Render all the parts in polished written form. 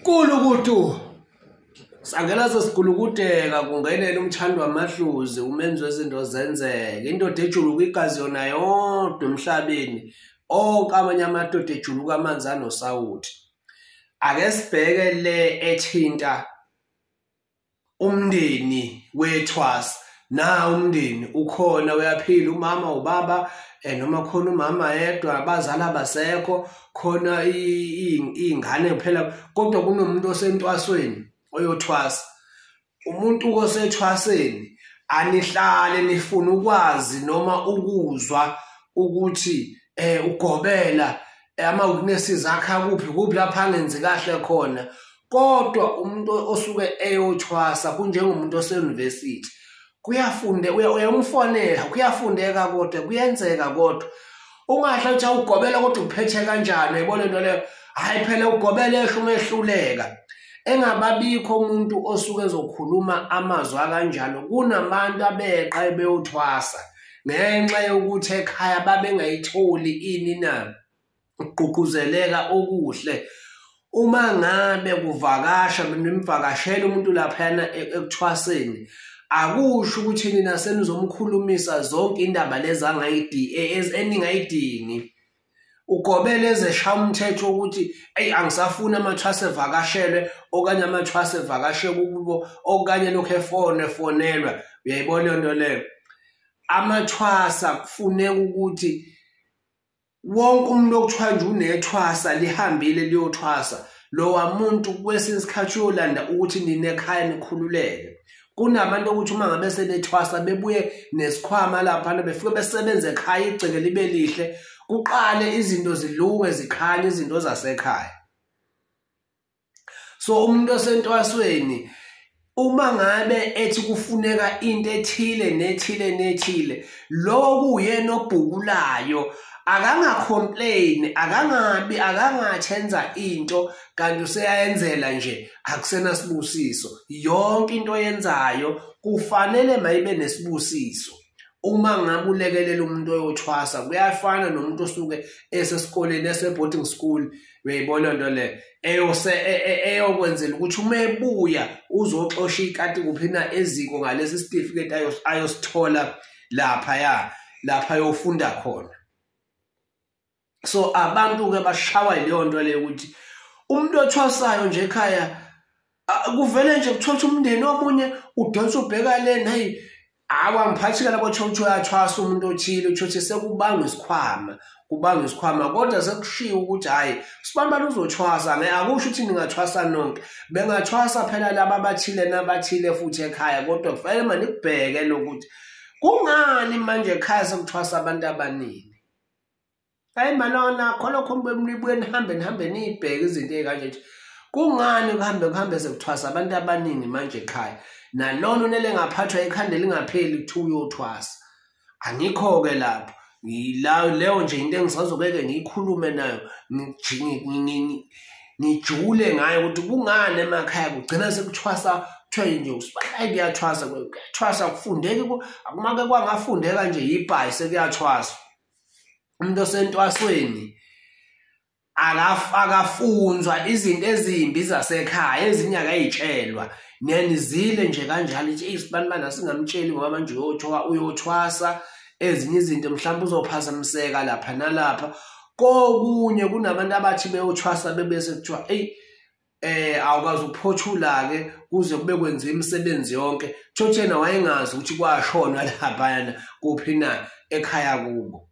Kulukutu sangela sesigulukudeka kungenele umthando wamahluzi umenzi wezinto zenzeke indoda ejuluka igazi yona yodwa emhlabeni onke amanye amadoda ejuluka amanzi anosawuthi. Ake sibheke le ethinta umndeni wethwasa. Na umndeni ukhona uyaphila umama ubaba noma khona umama yedwa abazali abasekho khona ingane kuphela kodwa kunomuntu osentwasweni oyothwasa. Umuntu osethwaseni anihlale nifuna ukwazi noma ukuzwa ukuthi uGobela ama-weaknesses akhe kuphi lapha angenzi kahle khona, kodwa umuntu osuke eyothwasa kunjengomuntu ose-university uyamfonela kuyafundeka kodwa kuyenzeka kodwa ungahle uthi uGobela kodwa uphethe kanjani uyibona into leyo. Hayi phela uGobela ehluleka engababikho umuntu osuke ezokhuluma amazwi kanjalo kunabantu abeqa beyothwasa ngenxa yokuthi ekhaya babengayitholi ini na ukugqugquzeleka okuhle. Uma ngabe kuvakasha nimvakashela umuntu laphana ekuthwaseni akusho ukuthi nina senizomkhulumisa zonke indaba lezi eningayidingi. uGobela ezeshaya umthetho ukuthi angisafuni amathwasa evakashelwe okanye amathwasa evakashe kubo okanye lokho efonelwa. Uyayibona into leyo. Amathwasa kufuneka ukuthi wonke umuntu okuthiwa nje unethwasa lihambile liyothwasa lowa muntu kwesinye isikhathi uyolanda ukuthi nina ekhaya nikhululeke. Kunabantu ukuthi uma ngabe senethwasa bebuye nesikhwama laphana befike besebenze ekhaya igceke libe lihle kuqale izinto zilunge zikhanye izinto zasekhaya. So umuntu osentwasweni uma ngabe ethi kufuneka into ethile nethile lo kuyena obhukulayo akangacomplain akangathenza into kanti useyayenzela nje akusena sibusiso. Yonke into oyenzayo kufanele mayibe nesibusiso. Uma ngabe ulekelela umuntu oyothwasa kuyafana nomuntu osuke esesikoleni ese-boarding school. Uyayibona into le eyokwenzela ukuthi uma ebuya uzoxosha ikati kuphina eziko ngalesi certificate ayosithola lapha ayofunda khona. So abantu ke bashawa leyo nto leyo ukuthi umuntu othwasayo nje ekhaya kuvele nje kuthola umndeni omunye udonsa ubheka lena hayi awangiphathi kana bothotho uyathwasa umuntu othile uthi sekubanga isikhwama kodwa sekushiya ukuthi hayi sibambana uzothwasa akusho ukuthi ningathwasa nonke bengathwasa phela laba abathile nabathile futhi ekhaya kodwa kufanele manje kubheke lokuthi kungani manje ekhaya sekuthwasa abantu abaningi. Hayi manona khona khombe nibuye nihambe nibheke izinto ezikanje kungani kuhambe sekuthwasa abantu abaningi manje ekhaya nalona unele ngaphathwa ikhanda lingapheli kuthi uyothwasa. Angikho ke lapho leyo nje into engisazobeke ngiyikhulume nayo ngijule ngayo ukuthi kungani emakhaya kugcina sekuthwasa kuthiwa nje usibalayi kuyathwasa kufundeki akumake kwangafundeka nje yibhayi sekuyathwasa. Umuntu osentwasweni akafunzwa izinto ezimbi zasekhaya ezinye akayitshelwa nenizile nje kanjalo ithi isibanibana singamtsheli ngoba manje uyothwasa ezinye izinto mhlawumbe uzophazamiseka lapha nalapha. Kokunye kunabantu abathi beyothwasa bebese kuthiwa awukazi ukuphothula ke kuze kube kwenziwa imisebenzi yonke thothena wayengazi ukuthi kwashona lapha kuphina ekhaya kubo.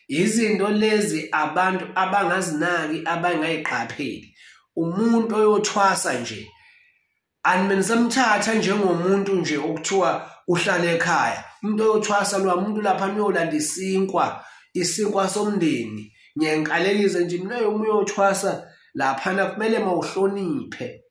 Izinto lezi abantu abangazinaki abangayiqapheli. Umuntu oyothwasa nje animenisamthatha njengomuntu nje okuthiwa uhlala ekhaya. Umuntu oyothwasa lo muntu lapha uyolanda isinkwa somndeni. Ngiyankalelisa nje mina uyothwasa lapha kumele mawuhloniphe.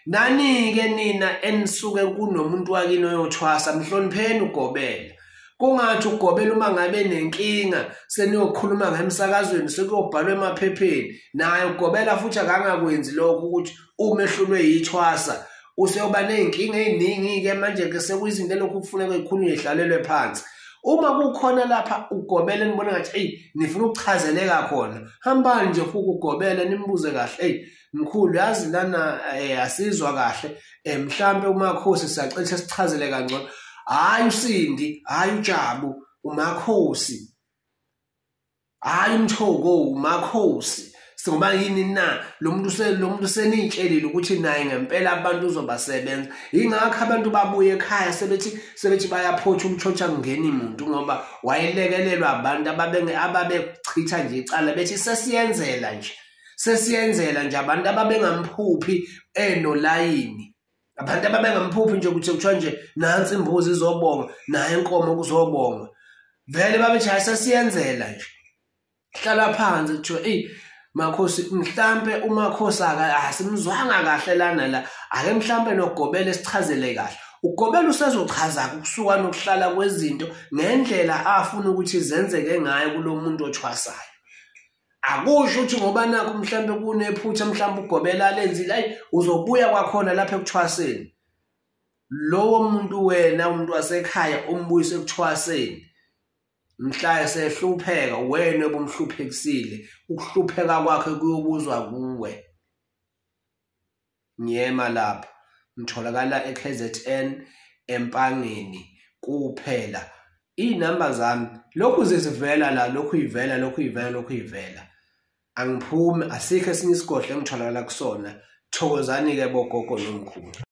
Nani-ke nina enisuke kunomuntu wakini oyothwasa mhlonipheni uGobela. Kungathi uGobela uma ngabe nenkinga seniyokhuluma ngemsakazweni sekuyobhalwa emaphepheni naye uGobela futhi akangakwenzi lokho ukuthi uma ehlulwe yithwasa useyoba nezinkinga eziningi ke manje ke sekuyizinto lokhu kufuneka ikhulunywe ihlalelwe phansi. Uma kukhona lapha uGobela nibona ngathi nifuna ukuchazeleka khona, hambani nje futhi uGobela nimbuze kahle, Mkhulu yazi lana asizwa kahle, mhlambe uMakhosi siyacela sichazele kangcono. Hayi uSindi, hayi uJabu, uMakhosi. Hayi umthoko uMakhosi. Ngoba yini na lo muntu senitshelile ukuthi naye ngempela abantu uzobasebenza. Ingakho abantu babuye ekhaya sebethi bayaphotha umtshotha kungena umuntu ngoba wayelekelelwa abantu ababechitha nje icala bethi sesiyenzela nje abantu ababengamphuphi enolayini. Abantu ababengamphuphi nje ukuthi kuthiwa nje nansi imbuzi izobonga naye inkomo kuzobonga. Vele babethi sesiyenzela nje. Hlala phansi kuthiwa Makhosi mhlambe uMakhosi asimzwanga kahle lana la ake mhlambe noGobela sichazele kahle. uGobela usezochaza ukusuka nokuhlala kwezinto ngendlela afuna ukuthi zenzeke ngayo kulomuntu othwasayo. Akusho ukuthi ngoba nakho mhlambe kunephutha mhlambe uGobela alenzile uzobuya kwakhona lapha ekuthwaseni. Lowo muntu wena umuntu wasekhaya umbuyise ekuthwaseni. Mhla esehlupheka wena obumhluphekisile ukuhlupheka kwakhe kuyobuzwa kuwe. Nyema lapha ngitholakala eKZN Empangeni kuphela. Inamba zami lokhu zizivela la lokhu ivela. Angiphumi asikho esinye isigodlo engitholakala kusona. Thokozani ke bogogo nomkhulu.